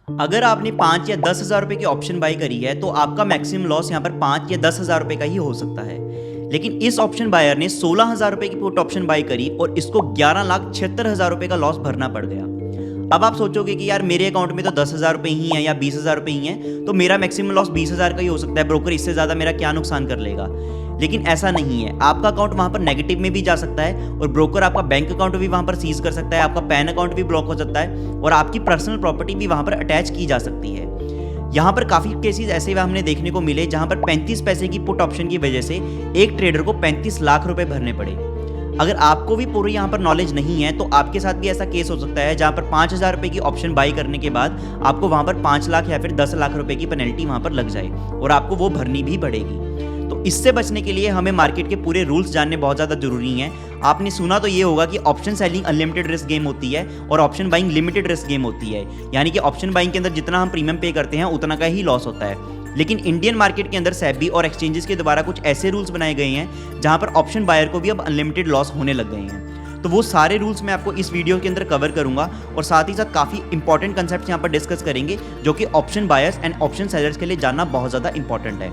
अगर आपने 5 या 10,000 रुपए की ऑप्शन बाई करी है तो आपका मैक्सिमम लॉस यहाँ पर 5 या 10,000 रुपए का ही हो सकता है। लेकिन इस ऑप्शन बायर ने 16,000 रुपए की पुट ऑप्शन बाई करी और इसको 11,76,000 रुपए का लॉस भरना पड़ गया। अब आप सोचोगे कि यार मेरे अकाउंट में तो 10,000 रुपए ही हैं या 20,000 रुपए ही हैं, तो मेरा मैक्सिमम लॉस 20,000 का ही हो सकता है, ब्रोकर इससे ज़्यादा मेरा क्या नुकसान कर लेगा। लेकिन ऐसा नहीं है, आपका अकाउंट वहां पर नेगेटिव में भी जा सकता है और ब्रोकर आपका बैंक अकाउंट भी वहां पर सीज कर सकता है, आपका पैन अकाउंट भी ब्लॉक हो सकता है और आपकी पर्सनल प्रॉपर्टी भी वहां पर अटैच की जा सकती है। यहाँ पर काफ़ी केसेस ऐसे हमने देखने को मिले जहां पर 35 पैसे की पुट ऑप्शन की वजह से एक ट्रेडर को 35 लाख रुपए भरने पड़े। अगर आपको भी पूरी यहाँ पर नॉलेज नहीं है तो आपके साथ भी ऐसा केस हो सकता है जहाँ पर 5,000 रुपए की ऑप्शन बाई करने के बाद आपको वहाँ पर 5 लाख या फिर 10 लाख रुपए की पेनल्टी वहाँ पर लग जाए और आपको वो भरनी भी पड़ेगी। तो इससे बचने के लिए हमें मार्केट के पूरे रूल्स जानने बहुत ज़्यादा जरूरी हैं। आपने सुना तो ये होगा कि option selling unlimited risk game होती है और option buying limited risk game होती है, यानी कि ऑप्शन बाइंग के अंदर जितना हम प्रीमियम पे करते हैं उतना का ही लॉस होता है। लेकिन इंडियन मार्केट के अंदर सेबी और एक्सचेंजेस के द्वारा कुछ ऐसे रूल्स बनाए गए हैं जहां पर ऑप्शन बायर को भी अब अनलिमिटेड लॉस होने लग गए हैं। तो वो सारे रूल्स मैं आपको इस वीडियो के अंदर कवर करूंगा और साथ ही साथ काफ़ी इंपॉर्टेंट कंसेप्ट यहाँ पर डिस्कस करेंगे जो कि option buyers and option sellers के लिए जानना बहुत ज़्यादा इंपॉर्टेंट है।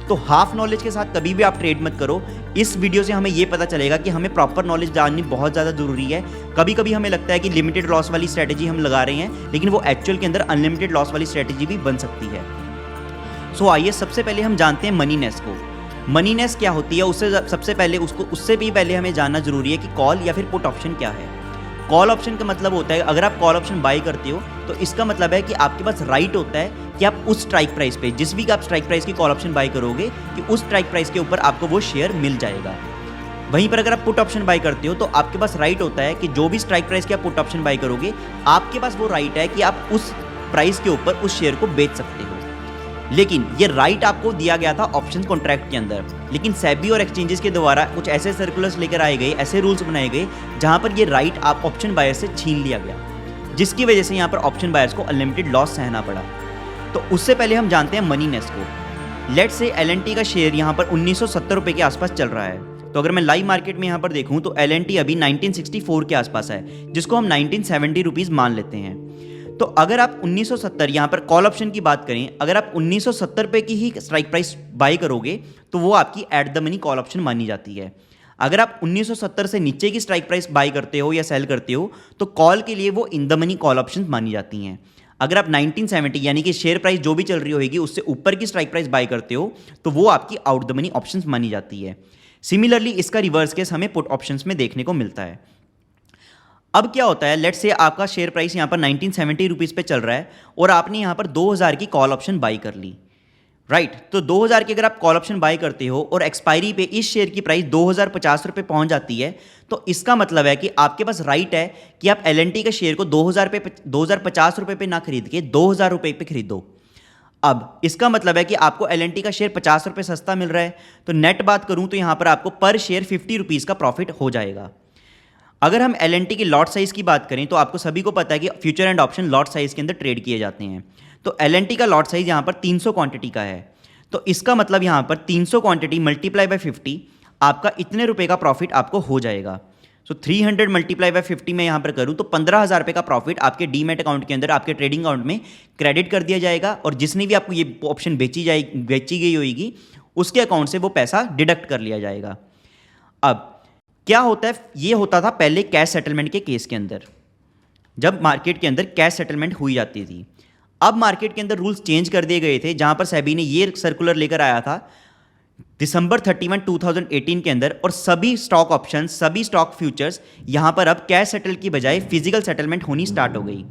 तो हाफ नॉलेज के साथ कभी भी आप ट्रेड मत करो। इस वीडियो से हमें ये पता चलेगा कि हमें प्रॉपर नॉलेज जाननी बहुत ज़्यादा जरूरी है। कभी कभी हमें लगता है कि लिमिटेड लॉस वाली स्ट्रैटेजी हम लगा रहे हैं, लेकिन वो एक्चुअल के अंदर अनलिमिटेड लॉस वाली स्ट्रैटेजी भी बन सकती है। सो आइए सबसे पहले हम जानते हैं मनी नेस को। मनी नेस क्या होती है उससे भी पहले हमें जानना जरूरी है कि कॉल या फिर पुट ऑप्शन क्या है। कॉल ऑप्शन का मतलब होता है, अगर आप कॉल ऑप्शन बाई करते हो तो इसका मतलब है कि आपके पास राइट होता है कि आप उस स्ट्राइक प्राइस पे, जिस भी आप स्ट्राइक प्राइस की कॉल ऑप्शन बाई करोगे, कि उस स्ट्राइक प्राइस के ऊपर आपको वो शेयर मिल जाएगा। वहीं पर अगर आप पुट ऑप्शन बाई करते हो तो आपके पास राइट होता है कि जो भी स्ट्राइक प्राइस की आप पुट ऑप्शन बाई करोगे, आपके पास वो राइट है कि आप उस प्राइस के ऊपर उस शेयर को बेच सकते हो। लेकिन ये राइट आपको दिया गया था ऑप्शन कॉन्ट्रैक्ट के अंदर, लेकिन सेबी और एक्सचेंजेस के द्वारा कुछ ऐसे सर्कुलर्स लेकर आए गए, ऐसे रूल्स बनाए गए जहां पर ये राइट आप ऑप्शन बायर से छीन लिया गया, जिसकी वजह से यहाँ पर ऑप्शन बायर्स को अनलिमिटेड लॉस सहना पड़ा। तो उससे पहले हम जानते हैं मनी नेस को। लेट्स से एल&टी का शेयर यहाँ पर 1970 रुपये के आसपास चल रहा है। तो अगर मैं लाइव मार्केट में यहाँ पर देखूँ तो एल&टी अभी 1964 के आसपास है, जिसको हम 1970 रुपीज़ मान लेते हैं। तो अगर आप 1970 यहाँ पर कॉल ऑप्शन की बात करें, अगर आप 1970 रुपये की ही स्ट्राइक प्राइस बाई करोगे तो वो आपकी at the money call option मानी जाती है। अगर आप 1970 से नीचे की स्ट्राइक प्राइस बाई करते हो या सेल करते हो तो कॉल के लिए वो in the money call option मानी जाती हैं। अगर आप 1970 यानी कि शेयर प्राइस जो भी चल रही होगी उससे ऊपर की स्ट्राइक प्राइस बाई करते हो तो वो आपकी आउट द मनी ऑप्शंस मानी जाती है। सिमिलरली इसका रिवर्स केस हमें पुट ऑप्शंस में देखने को मिलता है। अब क्या होता है, लेट्स से आपका शेयर प्राइस यहाँ पर 1970 रुपीज़ पे चल रहा है और आपने यहाँ पर 2000 की कॉल ऑप्शन बाई कर ली, राइट। तो 2000 की अगर आप कॉल ऑप्शन बाई करते हो और एक्सपायरी पे इस शेयर की प्राइस 2050 रुपये पहुँच जाती है, तो इसका मतलब है कि आपके पास राइट है कि आप एल&टी के शेयर को 2050 रुपये पे ना खरीद के 2000 रुपये पे खरीदो। अब इसका मतलब है कि आपको एल&टी का शेयर 50 रुपये सस्ता मिल रहा है, तो नेट बात करूँ तो यहाँ पर आपको पर शेयर 50 रुपीज़ का प्रॉफिट हो जाएगा। अगर हम एल&टी की लॉट साइज़ की बात करें तो आपको सभी को पता है कि future and option lot size के अंदर ट्रेड किए जाते हैं। तो एल&टी का लॉट साइज़ यहाँ पर 300 क्वांटिटी का है, तो इसका मतलब यहाँ पर 300 क्वांटिटी मल्टीप्लाई बाय 50 आपका इतने रुपए का प्रॉफिट आपको हो जाएगा। सो 300 मल्टीप्लाई बाय 50 में यहाँ पर करूँ तो 15,000 रुपये का प्रॉफिट आपके डीमैट अकाउंट के अंदर, आपके ट्रेडिंग अकाउंट में क्रेडिट कर दिया जाएगा और जिसने भी आपको ये ऑप्शन बेची गई होगी उसके अकाउंट से वो पैसा डिडक्ट कर लिया जाएगा। अब क्या होता है, ये होता था पहले कैश सेटलमेंट के केस के अंदर, जब मार्केट के अंदर कैश सेटलमेंट हुई जाती थी। अब मार्केट के अंदर रूल्स चेंज कर दिए गए थे, जहां पर सेबी ने ये सर्कुलर लेकर आया था दिसंबर 31, 2018 के अंदर, और सभी स्टॉक ऑप्शन, सभी स्टॉक फ्यूचर्स यहां पर अब कैश सेटल की बजाय फिजिकल सेटलमेंट होनी स्टार्ट हो गई।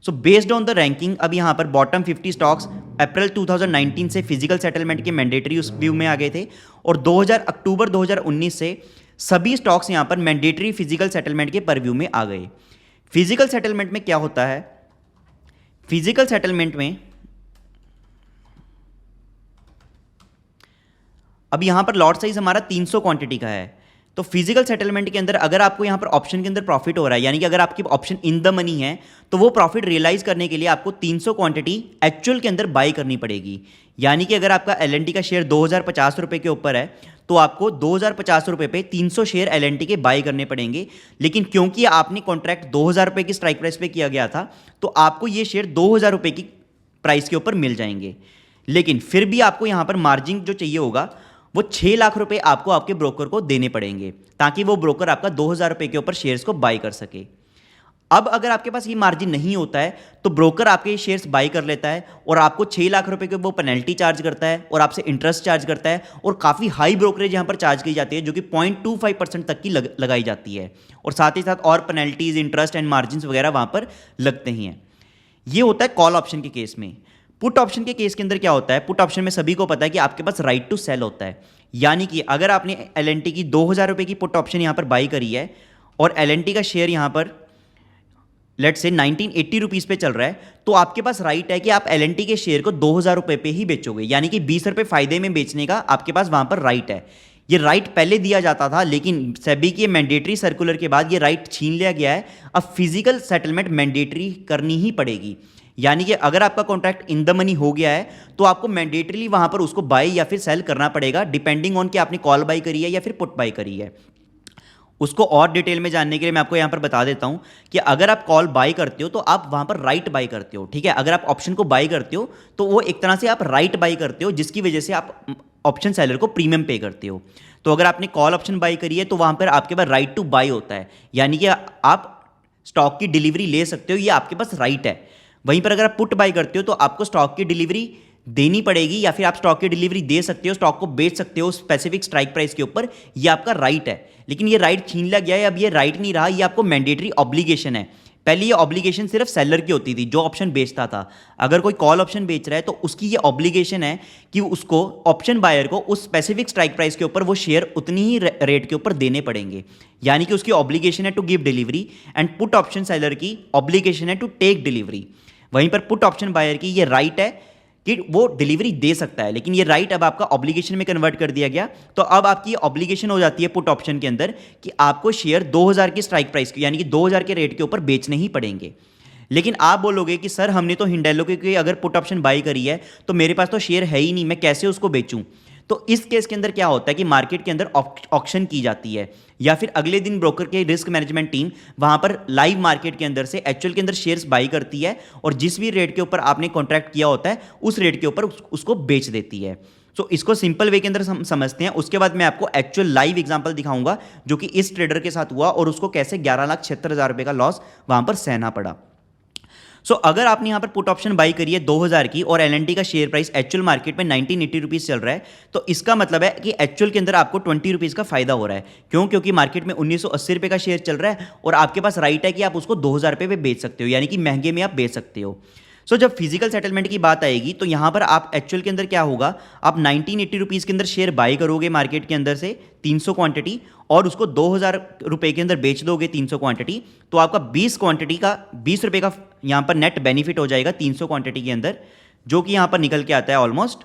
So based on the ranking अब यहां पर बॉटम 50 स्टॉक्स अप्रैल 2019 से फिजिकल सेटलमेंट के मैंडेटरी उस व्यू में आ गए थे और अक्टूबर 2019 से सभी स्टॉक्स यहां पर मैंडेटरी फिजिकल सेटलमेंट के परव्यू में आ गए। फिजिकल सेटलमेंट में क्या होता है, फिजिकल सेटलमेंट में अब यहां पर लॉट साइज हमारा 300 क्वांटिटी का है। तो फिजिकल सेटलमेंट के अंदर अगर आपको यहां पर ऑप्शन के अंदर प्रॉफिट हो रहा है, यानी कि अगर आपकी ऑप्शन इन द मनी है, तो वो प्रॉफिट रियलाइज करने के लिए आपको 300 क्वांटिटी एक्चुअल के अंदर बाई करनी पड़ेगी। यानी कि अगर आपका एल&टी का शेयर 2050 रुपये के ऊपर है तो आपको 2050 रुपये पे 300 शेयर एल&टी के बाई करने पड़ेंगे। लेकिन क्योंकि आपने कॉन्ट्रैक्ट 2000 रुपये की स्ट्राइक प्राइस पे किया गया था, तो आपको ये शेयर 2000 रुपये की प्राइस के ऊपर मिल जाएंगे। लेकिन फिर भी आपको यहाँ पर मार्जिन जो चाहिए होगा वो 6 लाख रुपए आपको आपके ब्रोकर को देने पड़ेंगे, ताकि वो ब्रोकर आपका 2,000 रुपये के ऊपर शेयर्स को बाई कर सके। अब अगर आपके पास ये मार्जिन नहीं होता है तो ब्रोकर आपके शेयर्स बाई कर लेता है और आपको 6 लाख रुपए के वो पेनल्टी चार्ज करता है और आपसे इंटरेस्ट चार्ज करता है, और काफ़ी हाई ब्रोकरेज यहाँ पर चार्ज की जाती है जो कि 0.25% तक की लगाई जाती है, और साथ ही साथ और पेनल्टीज, इंटरेस्ट एंड मार्जिन वगैरह वहाँ पर लगते ही हैं। ये होता है कॉल ऑप्शन के केस में। पुट ऑप्शन के केस के अंदर क्या होता है, पुट ऑप्शन में सभी को पता है कि आपके पास राइट टू सेल होता है, यानी कि अगर आपने एल की 2,000 रुपये की पुट ऑप्शन यहाँ पर बाई करी है और एल का शेयर यहाँ पर लेट से 1980 रुपीज़ पे चल रहा है, तो आपके पास राइट है कि आप एल के शेयर को 2,000 रुपये पे ही बेचोगे, यानी कि 20 रुपये फायदे में बेचने का आपके पास वहाँ पर राइट है। ये राइट पहले दिया जाता था, लेकिन सेबी के मैंडेटरी सर्कुलर के बाद ये राइट छीन लिया गया है। अब फिजिकल सेटलमेंट मैंडेटरी करनी ही पड़ेगी, यानी कि अगर आपका कॉन्ट्रैक्ट इन द मनी हो गया है तो आपको मैंडेटरीली वहाँ पर उसको बाई या फिर सेल करना पड़ेगा, डिपेंडिंग ऑन कि आपने कॉल बाई करी है या फिर पुट बाई करी है। उसको और डिटेल में जानने के लिए मैं आपको यहाँ पर बता देता हूँ कि अगर आप कॉल बाई करते हो तो आप वहाँ पर राइट बाई करते हो, ठीक है। अगर आप ऑप्शन को बाई करते हो तो वो एक तरह से आप राइट बाई करते हो, जिसकी वजह से आप ऑप्शन सेलर को प्रीमियम पे करते हो। तो अगर आपने कॉल ऑप्शन बाई करी है तो वहाँ पर आपके पास राइट टू बाई होता है, यानी कि आप स्टॉक की डिलीवरी ले सकते हो, ये आपके पास राइट है। वहीं पर अगर आप पुट बाई करते हो तो आपको स्टॉक की डिलीवरी देनी पड़ेगी, या फिर आप स्टॉक की डिलीवरी दे सकते हो, स्टॉक को बेच सकते हो स्पेसिफिक स्ट्राइक प्राइस के ऊपर, ये आपका राइट है। लेकिन ये राइट छीन लिया गया है, अब ये राइट नहीं रहा, ये आपको मैंडेटरी ऑब्लिगेशन है। पहले ये ऑब्लिगेशन सिर्फ सेलर की होती थी जो ऑप्शन बेचता था। अगर कोई कॉल ऑप्शन बेच रहा है तो उसकी ये ऑब्लिगेशन है कि उसको ऑप्शन बायर को उस स्पेसिफिक स्ट्राइक प्राइस के ऊपर वो शेयर उतनी ही रेट के ऊपर देने पड़ेंगे, यानी कि उसकी ऑब्लिगेशन है to give delivery, and put option seller की ऑब्लिगेशन है टू टेक डिलीवरी। वहीं पर पुट ऑप्शन बायर की ये राइट है कि वो डिलीवरी दे सकता है, लेकिन ये राइट अब आपका ऑब्लिगेशन में कन्वर्ट कर दिया गया। तो अब आपकी ऑब्लिगेशन हो जाती है पुट ऑप्शन के अंदर कि आपको शेयर 2,000 की स्ट्राइक प्राइस यानी कि 2,000 के रेट के ऊपर बेचने ही पड़ेंगे। लेकिन आप बोलोगे कि सर हमने तो हिंडेलो के अगर पुट ऑप्शन बाई करी है तो मेरे पास तो शेयर है ही नहीं, मैं कैसे उसको बेचूं। तो इस केस के अंदर क्या होता है कि मार्केट के अंदर ऑक्शन की जाती है, या फिर अगले दिन ब्रोकर के रिस्क मैनेजमेंट टीम वहां पर लाइव मार्केट के अंदर से एक्चुअल के अंदर शेयर्स बाई करती है और जिस भी रेट के ऊपर आपने कॉन्ट्रैक्ट किया होता है उस रेट के ऊपर उसको बेच देती है। सो इसको सिंपल वे के अंदर समझते हैं। उसके बाद मैं आपको एक्चुअल लाइव एग्जांपल दिखाऊंगा जो कि इस ट्रेडर के साथ हुआ और उसको कैसे 11,76,000 रुपये का लॉस वहां पर सहना पड़ा। सो अगर आपने यहाँ पर पुट ऑप्शन बाई करी है 2,000 की और एल का शेयर प्राइस एक्चुअल मार्केट में 1980 रुपीज़ चल रहा है, तो इसका मतलब है कि एक्चुअल के अंदर आपको 20 रुपीज़ का फायदा हो रहा है। क्यों? क्योंकि मार्केट में 1980 रुपये का शेयर चल रहा है और आपके पास राइट है कि आप उसको 2,000 रुपये पे बेच सकते हो, यानी कि महंगे में आप बेच सकते हो। सो जब फिजिकल सेटलमेंट की बात आएगी तो यहाँ पर आप एक्चुअल के अंदर क्या होगा, आप 1980 रुपीज़ के अंदर शेयर बाई करोगे मार्केट के अंदर से 300 क्वांटिटी और उसको 2,000 रुपये के अंदर बेच दोगे 300 क्वांटिटी, तो आपका 20 क्वांटिटी का 20 रुपये का यहाँ पर नेट बेनिफिट हो जाएगा 300 क्वांटिटी के अंदर, जो कि यहाँ पर निकल के आता है ऑलमोस्ट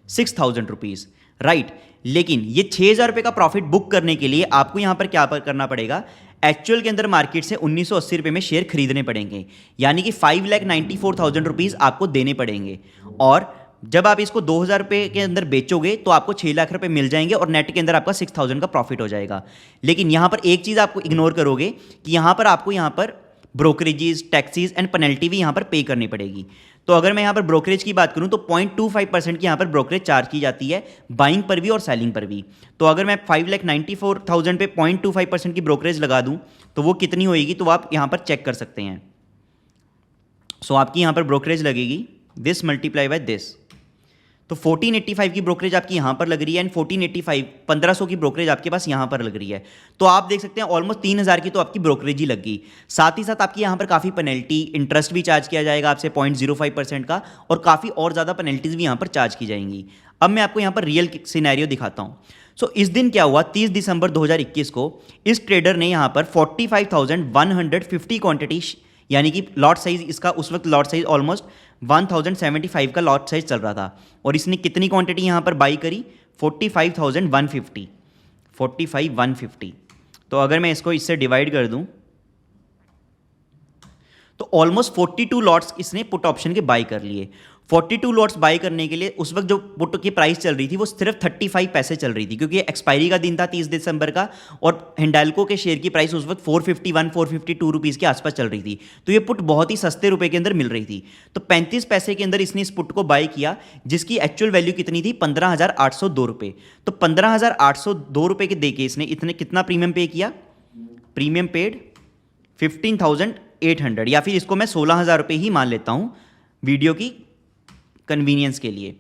6,000 रुपीज़, राइट। लेकिन ये 6,000 रुपये का प्रॉफिट बुक करने के लिए आपको यहाँ पर क्या करना पड़ेगा, एक्चुअल के अंदर मार्केट से 1980 रुपये में शेयर खरीदने पड़ेंगे, यानी कि 5,94,000 रुपीज़ आपको देने पड़ेंगे। और जब आप इसको 2,000 रुपये के अंदर बेचोगे तो आपको 6 लाख रुपये मिल जाएंगे और नेट के अंदर आपका 6,000 का प्रॉफिट हो जाएगा। लेकिन यहाँ पर एक चीज़ आपको इग्नोर करोगे कि यहाँ पर आपको यहाँ पर ब्रोकरेजेस, टैक्सीज एंड पेनल्टी भी यहाँ पर पे करनी पड़ेगी। तो अगर मैं यहाँ पर ब्रोकरेज की बात करूँ तो 0.25% की यहाँ पर ब्रोकरेज चार्ज की जाती है, बाइंग पर भी और सेलिंग पर भी। तो अगर मैं 5,94,000 पे 0.25% की ब्रोकरेज लगा दूँ तो वो कितनी होएगी, तो आप यहाँ पर चेक कर सकते हैं। सो आपकी यहाँ पर ब्रोकरेज लगेगी दिस मल्टीप्लाई बाय दिस, तो 1485 की ब्रोकरेज आपकी यहाँ पर लग रही है एंड 1485 1500 की ब्रोकरेज आपके पास यहाँ पर लग रही है। तो आप देख सकते हैं ऑलमोस्ट 3,000 की तो आपकी ब्रोकरेज ही लग गई। साथ ही साथ आपकी यहाँ पर काफ़ी पेनल्टी, इंटरेस्ट भी चार्ज किया जाएगा आपसे 0.05% का, और काफ़ी और ज़्यादा पेनल्टीज भी यहाँ पर चार्ज की जाएंगी। अब मैं आपको यहाँ पर रियल सिनेरियो दिखाता हूँ। सो इस दिन क्या हुआ, 30 दिसंबर 2021 को इस ट्रेडर ने यहाँ पर 45,150 क्वान्टिटी, यानी कि लॉट साइज इसका उस वक्त लॉट साइज ऑलमोस्ट 1,075 का लॉट साइज चल रहा था, और इसने कितनी क्वांटिटी यहाँ पर बाई करी, 45,150। तो अगर मैं इसको इससे डिवाइड कर दूं तो ऑलमोस्ट 42 लॉट्स इसने पुट ऑप्शन के बाई कर लिए। 42 लॉट्स बाय करने के लिए उस वक्त जो पुट की प्राइस चल रही थी वो सिर्फ 35 पैसे चल रही थी, क्योंकि एक्सपायरी का दिन था 30 दिसंबर का, और हिंडाल्को के शेयर की प्राइस उस वक्त 451 452 रुपीज़ के आसपास चल रही थी। तो ये पुट बहुत ही सस्ते रुपए के अंदर मिल रही थी। तो 35 पैसे के अंदर इसने इस पुट को बाय किया, जिसकी एक्चुअल वैल्यू कितनी थी 15,802 रुपये। तो 15,802 रुपये के देके इसने इतने कितना प्रीमियम पे किया, प्रीमियम पेड 15,800, या फिर इसको मैं 16,000 रुपये ही मान लेता हूँ वीडियो की कन्वीनियंस के लिए।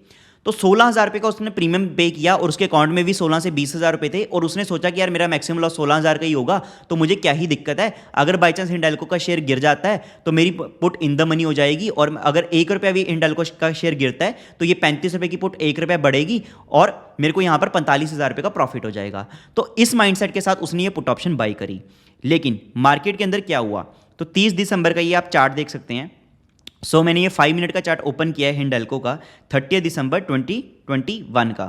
तो 16,000 रुपये का उसने प्रीमियम पे किया, और उसके अकाउंट में भी 16 से 20,000 रुपये थे, और उसने सोचा कि यार मेरा मैक्सिमम लॉस 16,000 का ही होगा, तो मुझे क्या ही दिक्कत है, अगर बाई चांस हिंडाल्को का शेयर गिर जाता है तो मेरी पुट इन द मनी हो जाएगी, और अगर 1 रुपया भी हिंडाल्को का शेयर गिरता है तो ये 35 रुपये की पुट 1 रुपया बढ़ेगी, और मेरे को यहाँ पर 45,000 रुपये का प्रॉफिट हो जाएगा। तो इस माइंडसेट के साथ उसने ये पुट ऑप्शन बाई करी। लेकिन मार्केट के अंदर क्या हुआ, तो 30 दिसंबर का ये आप चार्ट देख सकते हैं। मैंने ये 5 मिनट का चार्ट ओपन किया है हिंडाल्को का 30 दिसंबर 2021 का।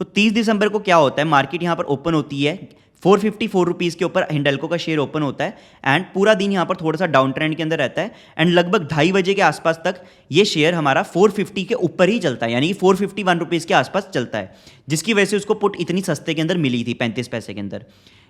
तो 30 दिसंबर को क्या होता है, मार्केट यहाँ पर ओपन होती है 454 रुपीज़ के ऊपर हिंडाल्को का शेयर ओपन होता है, एंड पूरा दिन यहाँ पर थोड़ा सा डाउन ट्रेंड के अंदर रहता है, एंड लगभग 2:30 बजे के आसपास तक ये शेयर हमारा 450 के ऊपर ही चलता है, यानी कि 451 रुपीज़ के आसपास चलता है, जिसकी वजह से उसको पुट इतनी सस्ते के अंदर मिली थी 35 पैसे के अंदर।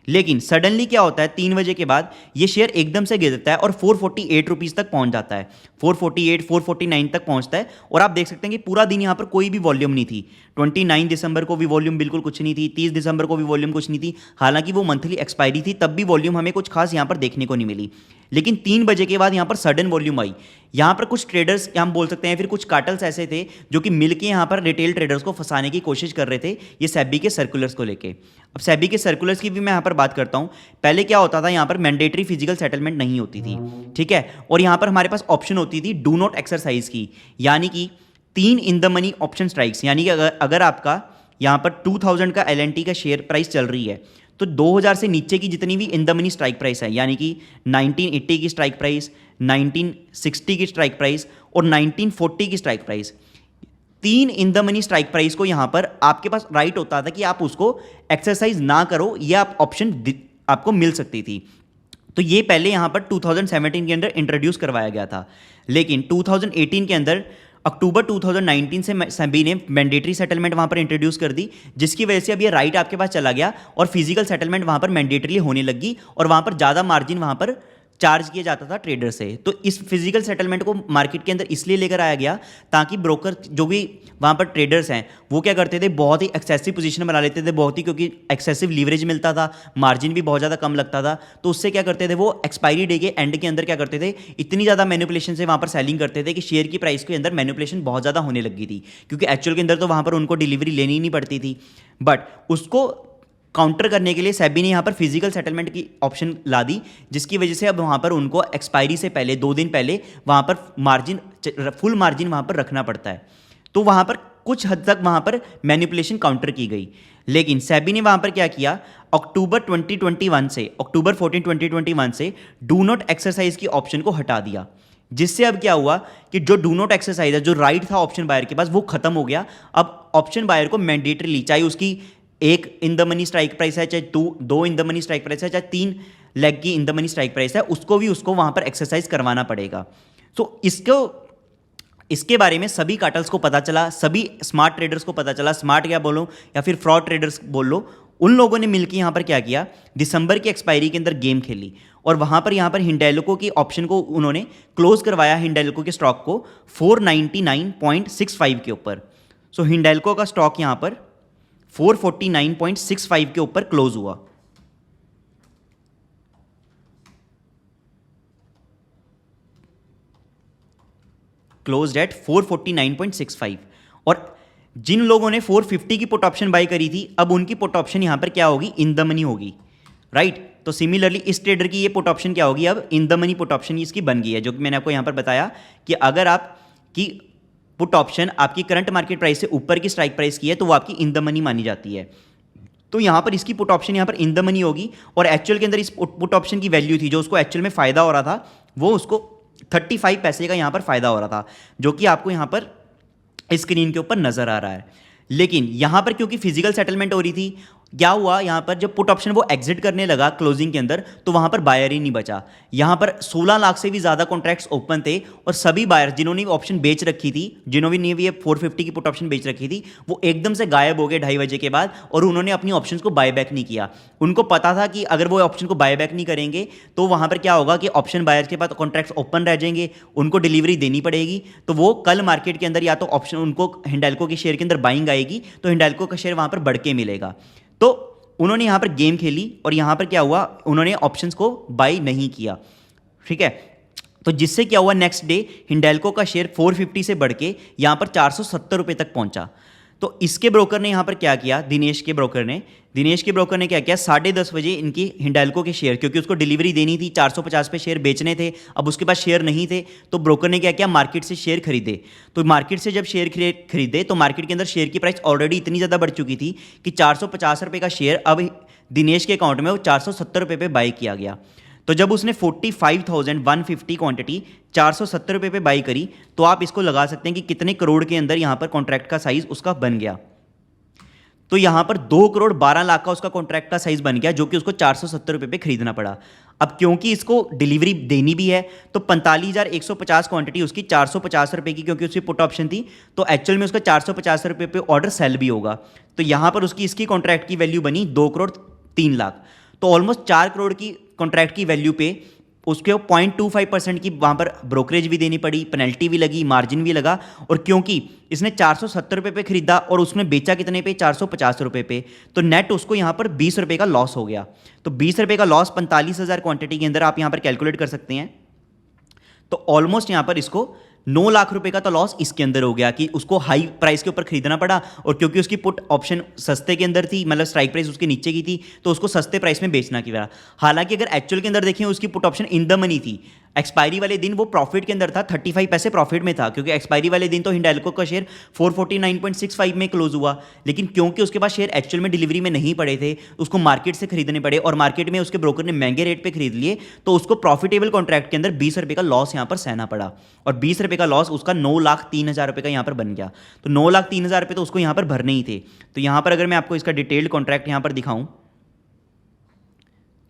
लेकिन सडनली क्या होता है, 3 बजे के बाद ये शेयर एकदम से गिरता है और 448 रुपीज़ तक पहुंच जाता है, 448 449 तक पहुंचता है, और आप देख सकते हैं कि पूरा दिन यहाँ पर कोई भी वॉल्यूम नहीं थी। 29 दिसंबर को भी वॉल्यूम बिल्कुल कुछ नहीं थी, 30 दिसंबर को भी वॉल्यूम कुछ नहीं थी, हालांकि वो मंथली एक्सपायरी थी, तब भी वॉल्यूम हमें कुछ खास यहाँ पर देखने को नहीं मिली। लेकिन 3 बजे के बाद यहाँ पर सडन वॉल्यूम आई। यहाँ पर कुछ ट्रेडर्स हम बोल सकते हैं, फिर कुछ कार्टल्स ऐसे थे जो कि मिलके यहाँ पर रिटेल ट्रेडर्स को फंसाने की कोशिश कर रहे थे, ये सेबी के सर्कुलर्स को लेके। अब सेबी के सर्कुलर्स की भी मैं यहाँ पर बात करता हूँ। पहले क्या होता था, यहाँ पर मैंडेटरी फिजिकल सेटलमेंट नहीं होती थी, ठीक है, और यहाँ पर हमारे पास ऑप्शन होती थी डू नॉट एक्सरसाइज की, यानी कि 3 in the money option strikes, यानी कि अगर आपका यहाँ पर 2000 का LNT का शेयर प्राइस चल रही है, तो 2000 से नीचे की जितनी भी in the money strike price है, यानी कि 1980 की स्ट्राइक प्राइस, 1960 की स्ट्राइक प्राइस और 1940 की strike price, 3 in the money strike price को यहाँ पर आपके पास राइट होता था कि आप उसको एक्सरसाइज ना करो, ये आप ऑप्शन आपको मिल सकती थी। तो ये पहले यहाँ पर 2017 के अंदर इंट्रोड्यूस करवाया गया था, लेकिन 2018 के अंदर अक्टूबर 2019 से सेबी ने मैंडेटरी सेटलमेंट वहाँ पर इंट्रोड्यूस कर दी, जिसकी वजह से अब ये राइट आपके पास चला गया और फिजिकल सेटलमेंट वहाँ पर मैंडेटरी होने लगी, और वहाँ पर ज़्यादा मार्जिन वहाँ पर चार्ज किया जाता था ट्रेडर से। तो इस फिजिकल सेटलमेंट को मार्केट के अंदर इसलिए लेकर आया गया ताकि ब्रोकर जो भी वहाँ पर ट्रेडर्स हैं वो क्या करते थे, बहुत ही एक्सेसिव पोजीशन बना लेते थे, बहुत ही, क्योंकि एक्सेसिव लीवरेज मिलता था, मार्जिन भी बहुत ज़्यादा कम लगता था, तो उससे क्या करते थे वो एक्सपायरी डे के एंड के अंदर क्या करते थे, इतनी ज़्यादा मैनिपुलेशन से वहाँ पर सेलिंग करते थे कि शेयर की प्राइस के अंदर मैनिपुलेशन बहुत ज़्यादा होने लगी थी, क्योंकि एक्चुअल के अंदर तो वहाँ पर उनको डिलीवरी लेनी ही नहीं पड़ती थी। बट उसको काउंटर करने के लिए सेबी ने यहाँ पर फिजिकल सेटलमेंट की ऑप्शन ला दी, जिसकी वजह से अब वहाँ पर उनको एक्सपायरी से पहले 2 दिन पहले वहाँ पर मार्जिन, फुल मार्जिन वहाँ पर रखना पड़ता है। तो वहाँ पर कुछ हद तक वहाँ पर मैनिपुलेशन काउंटर की गई। लेकिन सेबी ने वहाँ पर क्या किया, अक्टूबर 2021 से, अक्टूबर 14 2021 से डू नॉट एक्सरसाइज की ऑप्शन को हटा दिया, जिससे अब क्या हुआ कि जो डू नॉट एक्सरसाइज है, जो राइट था ऑप्शन बायर के पास, वो खत्म हो गया। अब ऑप्शन बायर को मैंडेटरीली, चाहे उसकी 1 in the money strike price है, चाहे 2 in the money strike price है, चाहे 3 लेग की in the money strike price है, उसको वहां पर एक्सरसाइज करवाना पड़ेगा। तो इसके बारे में सभी कार्टल्स को पता चला, सभी स्मार्ट ट्रेडर्स को पता चला, स्मार्ट क्या बोलो या फिर फ्रॉड ट्रेडर्स बोल लो, उन लोगों ने मिलकर यहाँ पर क्या किया, दिसंबर की एक्सपायरी के अंदर गेम खेली, और वहाँ पर हिंडाल्को की ऑप्शन को उन्होंने क्लोज करवाया, हिंडाल्को के स्टॉक को 499.65 के ऊपर। सो हिंडाल्को का स्टॉक यहाँ पर 449.65 के ऊपर क्लोज हुआ। Closed eight 449.65। और जिन लोगों ने 450 की पुट ऑप्शन बाय करी थी, अब उनकी पुट ऑप्शन यहां पर क्या होगी, इन द मनी होगी, राइट। तो सिमिलरली इस ट्रेडर की ये पुट ऑप्शन क्या होगी, अब in the money put option इसकी बन गई है, जो कि मैंने आपको यहां पर बताया कि अगर आपकी पुट ऑप्शन आपकी करंट मार्केट प्राइस से ऊपर की स्ट्राइक प्राइस की है तो वो आपकी इन द मनी मानी जाती है। तो यहाँ पर इसकी पुट ऑप्शन यहाँ पर इन द मनी होगी, और एक्चुअल के अंदर इस पुट ऑप्शन की वैल्यू थी, जो उसको एक्चुअल में फ़ायदा हो रहा था, वो उसको 35 पैसे का यहाँ पर फ़ायदा हो रहा था, जो कि आपको यहाँ पर स्क्रीन के ऊपर नज़र आ रहा है। लेकिन यहाँ पर क्योंकि फिजिकल सेटलमेंट हो रही थी, क्या हुआ यहाँ पर, जब पुट ऑप्शन वो एग्जिट करने लगा क्लोजिंग के अंदर, तो वहाँ पर बायर ही नहीं बचा। यहाँ पर 16 लाख से भी ज़्यादा कॉन्ट्रैक्ट्स ओपन थे और सभी बायर जिन्होंने ऑप्शन बेच रखी थी, जिन्होंने भी ये 450 की पुट ऑप्शन बेच रखी थी, वो एकदम से गायब हो गए 2:30 बजे के बाद, और उन्होंने अपनी ऑप्शंस को बाय बैक नहीं किया। उनको पता था कि अगर वो ऑप्शन को बाय बैक नहीं करेंगे तो वहाँ पर क्या होगा कि ऑप्शन बायर्स के पास कॉन्ट्रैक्ट्स ओपन रह जाएंगे, उनको डिलीवरी देनी पड़ेगी, तो वो कल मार्केट के अंदर या तो ऑप्शन उनको हिंडाल्को के शेयर के अंदर बाइंग आएगी तो हिंडाल्को का शेयर वहाँ पर बढ़ के मिलेगा। तो उन्होंने यहाँ पर गेम खेली और यहाँ पर क्या हुआ, उन्होंने ऑप्शंस को बाई नहीं किया, ठीक है। तो जिससे क्या हुआ, नेक्स्ट डे हिंडाल्को का शेयर 450 से बढ़ के यहाँ पर 470 रुपये तक पहुँचा। तो इसके ब्रोकर ने यहाँ पर क्या किया, दिनेश के ब्रोकर ने क्या किया, 10:30 बजे इनकी हिंडाल्को के शेयर, क्योंकि उसको डिलीवरी देनी थी, 450 पे शेयर बेचने थे, अब उसके पास शेयर नहीं थे, तो ब्रोकर ने क्या किया, मार्केट से शेयर खरीदे। तो मार्केट से जब शेयर खरीदे तो मार्केट के अंदर शेयर की प्राइस ऑलरेडी इतनी ज़्यादा बढ़ चुकी थी कि 450 रुपये का शेयर अब दिनेश के अकाउंट में वो 470 रुपये पे बाई किया गया। तो जब उसने 45,150 क्वांटिटी 470 रुपये पे बाई करी, तो आप इसको लगा सकते हैं कि कितने करोड़ के अंदर यहाँ पर कॉन्ट्रैक्ट का साइज उसका बन गया। तो यहाँ पर 2 करोड़ 12 लाख का उसका कॉन्ट्रैक्ट का साइज बन गया, जो कि उसको 470 रुपये पे खरीदना पड़ा। अब क्योंकि इसको डिलीवरी देनी भी है, तो 45,150 क्वांटिटी उसकी 450 रुपये की, क्योंकि उसकी पुट ऑप्शन थी, तो एक्चुअल में उसका 450 रुपये पे ऑर्डर सेल भी होगा। तो यहाँ पर उसकी इसकी कॉन्ट्रैक्ट की वैल्यू बनी 2 करोड़ 3 लाख। तो ऑलमोस्ट 4 करोड़ की कॉन्ट्रैक्ट की वैल्यू पे उसके 0.25% की वहाँ पर ब्रोकरेज भी देनी पड़ी, पेनल्टी भी लगी, मार्जिन भी लगा। और क्योंकि इसने 470 रुपये पे खरीदा और उसने बेचा कितने पे, 450 रुपये पे, तो नेट उसको यहाँ पर 20 रुपये का लॉस हो गया। तो 20 रुपये का लॉस 45,000 क्वांटिटी के अंदर आप यहाँ पर कैलकुलेट कर सकते हैं। तो ऑलमोस्ट यहाँ पर इसको 9 लाख रुपए का तो लॉस इसके अंदर हो गया कि उसको हाई प्राइस के ऊपर खरीदना पड़ा, और क्योंकि उसकी पुट ऑप्शन सस्ते के अंदर थी, मतलब स्ट्राइक प्राइस उसके नीचे की थी, तो उसको सस्ते प्राइस में बेचना की पड़ा। हालांकि अगर एक्चुअल के अंदर देखें, उसकी put option in the money थी, एक्सपायरी वाले दिन वो प्रॉफिट के अंदर था, 35 पैसे प्रॉफिट में था, क्योंकि एक्सपायरी वाले दिन तो हिंडाल्को का शेयर 449.65 में क्लोज हुआ। लेकिन क्योंकि उसके पास शेयर एक्चुअल में डिलीवरी में नहीं पड़े थे, उसको मार्केट से खरीदने पड़े, और मार्केट में उसके ब्रोकर ने महंगे रेट पे खरीद लिए, तो उसको प्रॉफिटेबल कॉन्ट्रैक्ट के अंदर 20 रुपये का लॉस यहाँ पर सहना पड़ा। और 20 रुपये का लॉस उसका 9,03,000 रुपये का यहाँ पर बन गया। तो 9,03,000 रुपये तो उसको यहाँ पर भरने ही थे। तो यहाँ पर अगर मैं आपको इसका डिटेल्ड कॉन्ट्रैक्ट यहाँ पर दिखाऊं,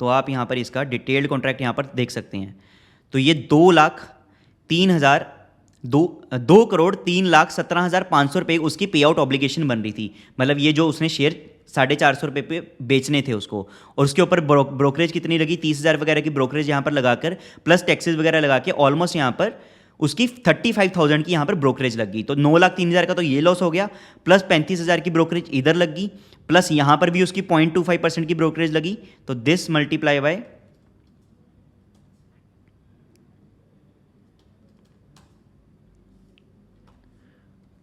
तो आप यहाँ पर इसका डिटेल्ड कॉन्ट्रैक्ट यहाँ पर देख सकते हैं। तो ये 2,03,17,500 रुपये उसकी पे आउट ऑब्लिगेशन बन रही थी। मतलब ये जो उसने शेयर 450 रुपये पे बेचने थे उसको, और उसके ऊपर ब्रोकरेज कितनी लगी, 30,000 वगैरह की ब्रोकरेज यहाँ पर लगाकर प्लस टैक्सेस वगैरह लगा के ऑलमोस्ट यहाँ पर उसकी 35,000 की यहाँ पर ब्रोकरेज लग गई। तो 9,03,000 का तो ये लॉस हो गया, प्लस 35,000 की ब्रोकरेज इधर लग गई, प्लस यहाँ पर भी उसकी 0.25% की ब्रोकरेज लगी। तो this multiply by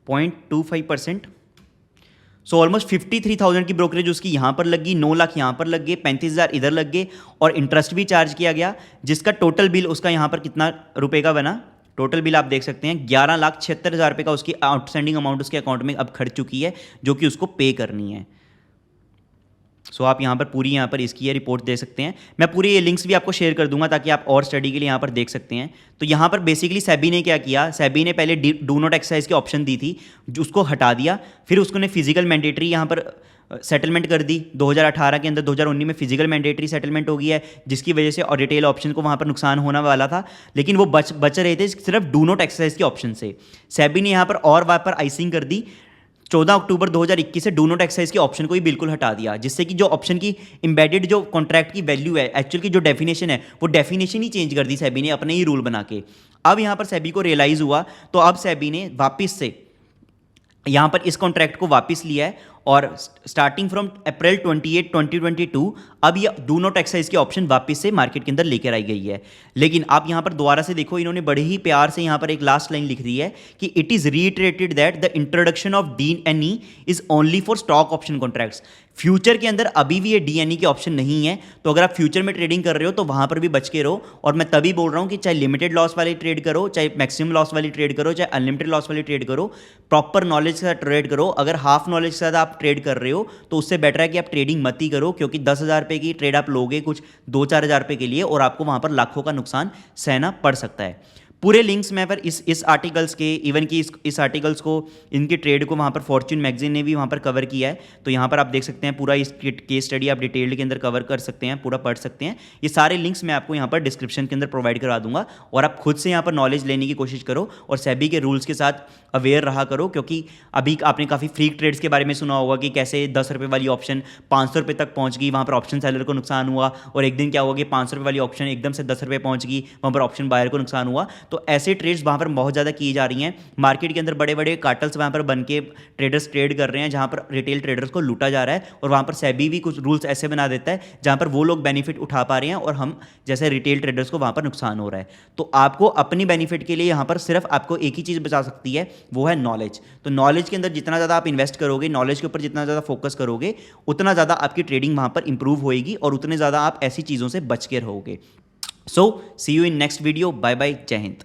0.25%, so almost 53,000 की ब्रोकरेज उसकी यहाँ पर लग गई, 9 लाख यहाँ पर लग गए, 35,000 इधर लग गए, और इंटरेस्ट भी चार्ज किया गया, जिसका टोटल बिल उसका यहाँ पर कितना रुपए का बना। टोटल बिल आप देख सकते हैं 11,76,000 रुपये का उसकी आउटस्टैंडिंग अमाउंट उसके अकाउंट में अब खर्च चुकी है, जो कि उसको पे करनी है। सो आप यहाँ पर पूरी यहाँ पर इसकी ये रिपोर्ट दे सकते हैं। मैं पूरे ये लिंक्स भी आपको शेयर कर दूंगा ताकि आप और स्टडी के लिए यहाँ पर देख सकते हैं। तो यहाँ पर बेसिकली सेबी ने क्या किया, सेबी ने पहले डू नॉट एक्सरसाइज की ऑप्शन दी थी, जो उसको हटा दिया, फिर उसको फिजिकल मैंडेटरी यहाँ पर सेटलमेंट कर दी 2018 के अंदर। 2019 में फिजिकल मैंडेटरी सेटलमेंट हो गई है, जिसकी वजह से और रिटेल ऑप्शन को वहाँ पर नुकसान होने वाला था, लेकिन वो बच रहे थे सिर्फ डू नॉट एक्सरसाइज के ऑप्शन से। सेबी ने यहाँ पर और वहाँ पर आइसिंग कर दी, 14 अक्टूबर 2021 से डू नॉट एक्सरसाइज के ऑप्शन को ही बिल्कुल हटा दिया, जिससे कि जो ऑप्शन की एम्बेडेड जो कॉन्ट्रैक्ट की वैल्यू है, एक्चुअल की जो डेफिनेशन है, वो डेफिनेशन ही चेंज कर दी सेबी ने अपने ही रूल बना के। अब यहाँ पर सेबी को रियलाइज़ हुआ, तो अब सेबी ने वापस से यहाँ पर इस कॉन्ट्रैक्ट को वापस लिया है, और स्टार्टिंग फ्रॉम अप्रैल 28, 2022 अब ये डू नॉट एक्सरसाइज की ऑप्शन वापस से मार्केट के अंदर लेकर आई गई है। लेकिन आप यहाँ पर दोबारा से देखो, इन्होंने बड़े ही प्यार से यहाँ पर एक लास्ट लाइन लिख दी है कि it is reiterated that the introduction of DNE is only for stock option contracts. Future के अंदर अभी भी ये DNE की ऑप्शन नहीं है, तो अगर आप फ्यूचर में ट्रेडिंग कर रहे हो तो वहाँ पर भी बच के रहो। और मैं तभी बोल रहा हूँ कि चाहे लिमिटेड लॉस वाली ट्रेड करो, चाहे मैक्सिमम लॉस वाली ट्रेड करो, चाहे अनलिमिटेड लॉस वाली ट्रेड करो, प्रॉपर नॉलेज के साथ ट्रेड करो। अगर हाफ नॉलेज के साथ आप ट्रेड कर रहे हो तो उससे बेटर है कि आप ट्रेडिंग मत ही करो, क्योंकि 10,000 रुपये की ट्रेड आप लोगे कुछ 2-4 हज़ार रुपये के लिए, और आपको वहाँ पर लाखों का नुकसान सहना पड़ सकता है। पूरे लिंक्स मैं पर इस आर्टिकल्स के, इवन कि इस आर्टिकल्स को, इनके ट्रेड को वहाँ पर फॉर्च्यून मैगजीन ने भी वहाँ पर कवर किया है। तो यहाँ पर आप देख सकते हैं पूरा इस केस स्टडी आप डिटेल्ड के अंदर कवर कर सकते हैं, पूरा पढ़ सकते हैं। ये सारे लिंक्स मैं आपको यहाँ पर डिस्क्रिप्शन के अंदर प्रोवाइड करा दूंगा और आप खुद से यहाँ पर नॉलेज लेने की कोशिश करो और सेबी के रूल्स के साथ अवेयर रहा करो, क्योंकि अभी आपने काफ़ी फ्रीक ट्रेड्स के बारे में सुना होगा कि कैसे 10 रुपये वाली ऑप्शन 500 रुपये तक पहुँच गई, वहाँ पर ऑप्शन सेलर को नुकसान हुआ, और एक दिन क्या होगा कि 500 रुपये वाली ऑप्शन एकदम से 10 रुपये पहुँच गई, वहाँ पर ऑप्शन बायर को नुकसान हुआ। तो ऐसे ट्रेड्स वहाँ पर बहुत ज़्यादा की जा रही हैं। मार्केट के अंदर बड़े बड़े कार्टल्स वहाँ पर बन के ट्रेडर्स ट्रेड कर रहे हैं, जहाँ पर रिटेल ट्रेडर्स को लूटा जा रहा है, और वहाँ पर सेबी भी कुछ रूल्स ऐसे बना देता है जहाँ पर वो लोग बेनिफिट उठा पा रहे हैं और हम जैसे रिटेल ट्रेडर्स को वहाँ पर नुकसान हो रहा है। तो आपको अपनी बेनिफिट के लिए यहाँ पर सिर्फ आपको एक ही चीज़ बचा सकती है, वो है नॉलेज। तो नॉलेज के अंदर जितना ज़्यादा आप इन्वेस्ट करोगे, नॉलेज के ऊपर जितना ज़्यादा फोकस करोगे, उतना ज़्यादा आपकी ट्रेडिंग वहाँ पर इंप्रूव होएगी और उतने ज़्यादा आप ऐसी चीज़ों से बच के रहोगे। So see you in next video. Bye bye, जय हिंद।